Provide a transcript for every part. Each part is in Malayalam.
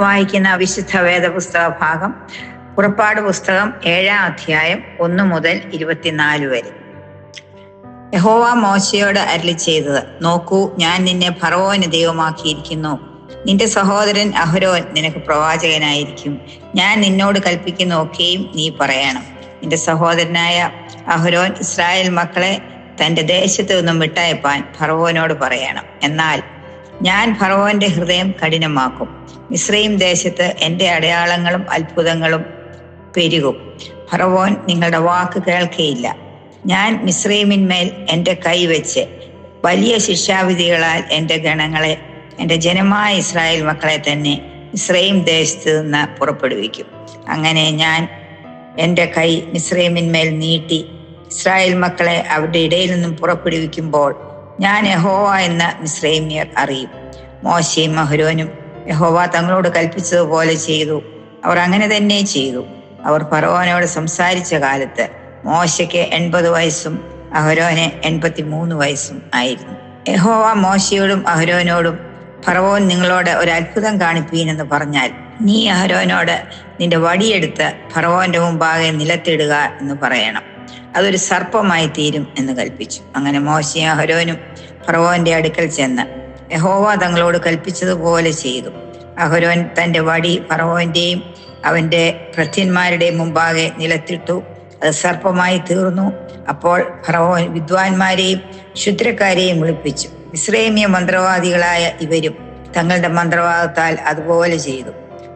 വായിക്കുന്ന വിശുദ്ധ വേദപുസ്തക ഭാഗം പുറപ്പാട് പുസ്തകം 7-ാം അധ്യായം 1 മുതൽ 24 വരെ. യഹോവ മോശയോട് അരുളി ചെയ്തത്: നോക്കൂ, ഞാൻ നിന്നെ ഫറവോന് ദൈവമാക്കിയിരിക്കുന്നു. നിന്റെ സഹോദരൻ അഹരോൻ നിനക്ക് പ്രവാചകനായിരിക്കും. ഞാൻ നിന്നോട് കൽപ്പിക്കുന്ന ഒക്കെയും നീ പറയണം. നിന്റെ സഹോദരനായ അഹരോൻ ഇസ്രായേൽ മക്കളെ തന്റെ ദേശത്തു നിന്നും വിട്ടയപ്പാൻ ഫറവോനോട് പറയണം. എന്നാൽ ഞാൻ ഫറവോന്റെ ഹൃദയം കഠിനമാക്കും. മിസ്രയീം ദേശത്ത് എന്റെ അടയാളങ്ങളും അത്ഭുതങ്ങളും പെരുകും. ഫറവോൻ നിങ്ങളുടെ വാക്ക് കേൾക്കയില്ല. ഞാൻ മിസ്രയീമിന്മേൽ എന്റെ കൈവച്ച് വലിയ ശിക്ഷാവിധികളാൽ എന്റെ ഗണങ്ങളെ, എന്റെ ജനമായ ഇസ്രായേൽ മക്കളെ തന്നെ മിസ്രയീം ദേശത്ത് നിന്ന് പുറപ്പെടുവിക്കും. അങ്ങനെ ഞാൻ എന്റെ കൈ മിസ്രയീമിന്മേൽ നീട്ടി ഇസ്രായേൽ മക്കളെ അവരുടെ ഇടയിൽ നിന്നും പുറപ്പെടുവിക്കുമ്പോൾ ഞാൻ യഹോവ എന്ന് മിസ്രയീമ്യർ അറിയും. മോശയും അഹരോനും യഹോവ തങ്ങളോട് കൽപ്പിച്ചതുപോലെ ചെയ്തു. അവർ അങ്ങനെ തന്നെ ചെയ്തു. അവർ ഫറവോനോട് സംസാരിച്ച കാലത്ത് മോശയ്ക്ക് 80 വയസ്സും അഹരോന് 83 വയസ്സും ആയിരുന്നു. യഹോവ മോശയോടും അഹരോനോടും, ഫറവോൻ നിങ്ങളോട് ഒരു അത്ഭുതം കാണിപ്പീനെന്ന് പറഞ്ഞാൽ നീ അഹരോനോട് നിന്റെ വടിയെടുത്ത് ഫറവോന്റെ മുമ്പാകെ നിലത്തിടുക എന്ന് പറയണം. അതൊരു സർപ്പമായി തീരും എന്ന് കൽപ്പിച്ചു. അങ്ങനെ മോശയും അഹരോനും ഫറവോന്റെ അടുക്കൽ ചെന്ന് യഹോവ തങ്ങളോട് കൽപ്പിച്ചതുപോലെ ചെയ്തു. അഹരോൻ തന്റെ വടി ഫറവോന്റെയും അവന്റെ ഭൃത്യന്മാരുടെയും മുമ്പാകെ നിലത്തിട്ടു. അത് സർപ്പമായി തീർന്നു. അപ്പോൾ ഫറവോൻ വിദ്വാൻമാരെയും ക്ഷുദ്രക്കാരെയും വിളിപ്പിച്ചു. മിസ്രയീമ്യ മന്ത്രവാദികളായ ഇവരും തങ്ങളുടെ മന്ത്രവാദത്താൽ അതുപോലെ ചെയ്തു.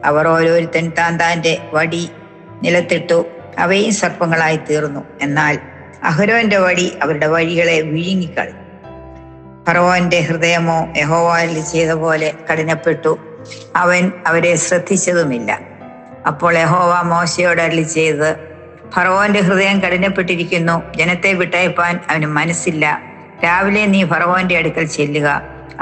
അവർ ഓരോരുത്തൻ താന്റെ വടി നിലത്തിട്ടു. അവയും സർപ്പങ്ങളായി തീർന്നു. എന്നാൽ അഹരോന്റെ വടി അവരുടെ വഴികളെ വിഴുങ്ങിക്കളഞ്ഞു. ഫറവോന്റെ ഹൃദയമോ യഹോവയിൽ ചെയ്ത പോലെ കഠിനപ്പെട്ടു. അവൻ അവരെ ശ്രദ്ധിച്ചതുമില്ല. അപ്പോൾ യഹോവ മോശയോട് അരുളി ചെയ്തത്: ഫറവോന്റെ ഹൃദയം കഠിനപ്പെട്ടിരിക്കുന്നു. ജനത്തെ വിട്ടയപ്പാൻ അവന് മനസ്സില്ല. രാവിലെ നീ ഫറവോന്റെ അടുക്കൽ ചെല്ലുക.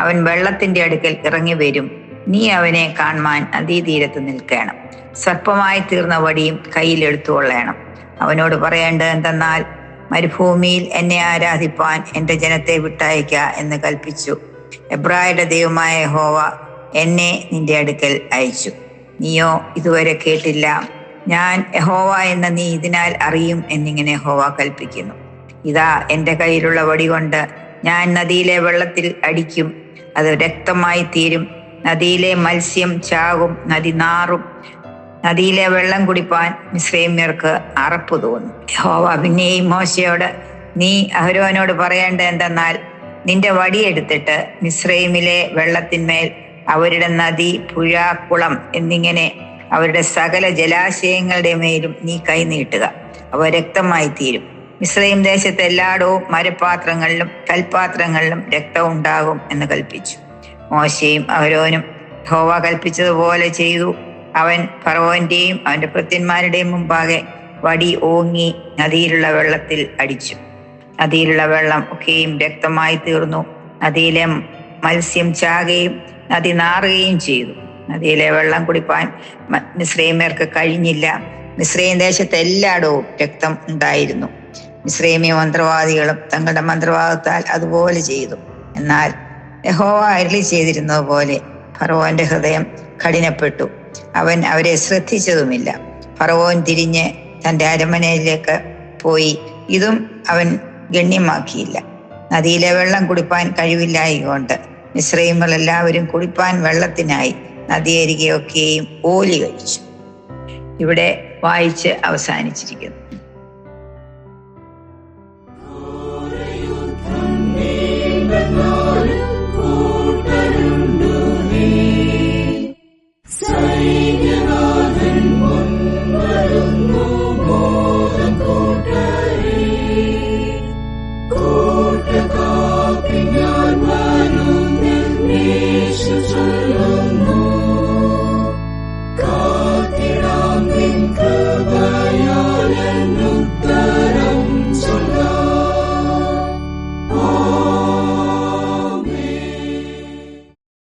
അവൻ വെള്ളത്തിന്റെ അടുക്കൽ ഇറങ്ങി വരും. നീ അവനെ കാണുവാൻ നദീതീരത്ത് നിൽക്കണം. സർപ്പമായി തീർന്ന വടിയും കയ്യിൽ എടുത്തുകൊള്ളണം. അവനോട് പറയേണ്ടത് എന്തെന്നാൽ: മരുഭൂമിയിൽ എന്നെ ആരാധിപ്പാൻ എന്റെ ജനത്തെ വിട്ടയക്ക എന്ന് കൽപ്പിച്ചു. എബ്രായരുടെ ദൈവമായ യഹോവ എന്നെ നിന്റെ അടുക്കൽ അയച്ചു. നീയോ ഇതുവരെ കേട്ടില്ല. ഞാൻ യഹോവ എന്ന് നീ ഇതിനാൽ അറിയും എന്നിങ്ങനെ യഹോവ കൽപ്പിക്കുന്നു. ഇതാ, എന്റെ കയ്യിലുള്ള വടി കൊണ്ട് ഞാൻ നദിയിലെ വെള്ളത്തിൽ അടിക്കും. അത് രക്തമായി തീരും. നദിയിലെ മത്സ്യം ചാകും, നദി നാറും. നദിയിലെ വെള്ളം കുടിപ്പാൻ മിസ്രയീമ്യർക്ക് അറപ്പ് തോന്നും. യഹോവ പിന്നെയും മോശയോട്: നീ അഹരോനോട് പറയേണ്ടത് എന്തെന്നാൽ: നിന്റെ വടിയെടുത്തിട്ട് മിസ്രയീമിലെ വെള്ളത്തിന്മേൽ, അവരുടെ നദി, പുഴ, കുളം എന്നിങ്ങനെ അവരുടെ സകല ജലാശയങ്ങളുടെ മേലും നീ കൈ നീട്ടുക. അവ രക്തമായി തീരും. മിസ്രയീം ദേശത്തെ എല്ലായിടവും മരപാത്രങ്ങളിലും കൽപാത്രങ്ങളിലും രക്തം ഉണ്ടാകും എന്ന് കൽപ്പിച്ചു. മോശയും അഹരോനും യഹോവ കൽപ്പിച്ചതുപോലെ ചെയ്തു. അവൻ ഫറവോന്റെയും അവന്റെ ഭൃത്യന്മാരുടെയും മുമ്പാകെ വടി ഓങ്ങി നദിയിലുള്ള വെള്ളത്തിൽ അടിച്ചു. നദിയിലുള്ള വെള്ളം ഒക്കെയും രക്തമായി തീർന്നു. നദിയിലെ മത്സ്യം ചാകുകയും നദി നാറുകയും ചെയ്തു. നദിയിലെ വെള്ളം കുടിപ്പാൻ മിസ്രയീമ്യർക്ക് കഴിഞ്ഞില്ല. മിസ്രയീം ദേശത്ത് എല്ലായിടവും രക്തം ഉണ്ടായിരുന്നു. മിസ്രയീമ്യ മന്ത്രവാദികളും തങ്ങളുടെ മന്ത്രവാദത്താൽ അതുപോലെ ചെയ്തു. എന്നാൽ യഹോവ അരുളി ചെയ്തിരുന്നത് പോലെ ഫറവോന്റെ ഹൃദയം കഠിനപ്പെട്ടു. അവൻ അവരെ ശ്രദ്ധിച്ചതുമില്ല. ഫറവോൻ തിരിഞ്ഞ് തന്റെ അരമനയിലേക്ക് പോയി. ഇതും അവൻ ഗണ്യമാക്കിയില്ല. നദിയിലെ വെള്ളം കുടിപ്പാൻ കഴിവില്ലായകൊണ്ട് മിസ്രയീമ്യർ എല്ലാവരും കുടിപ്പാൻ വെള്ളത്തിനായി നദിയരികെയൊക്കെയും ഓലി കഴിച്ചു. ഇവിടെ വായിച്ച് അവസാനിച്ചിരിക്കുന്നു.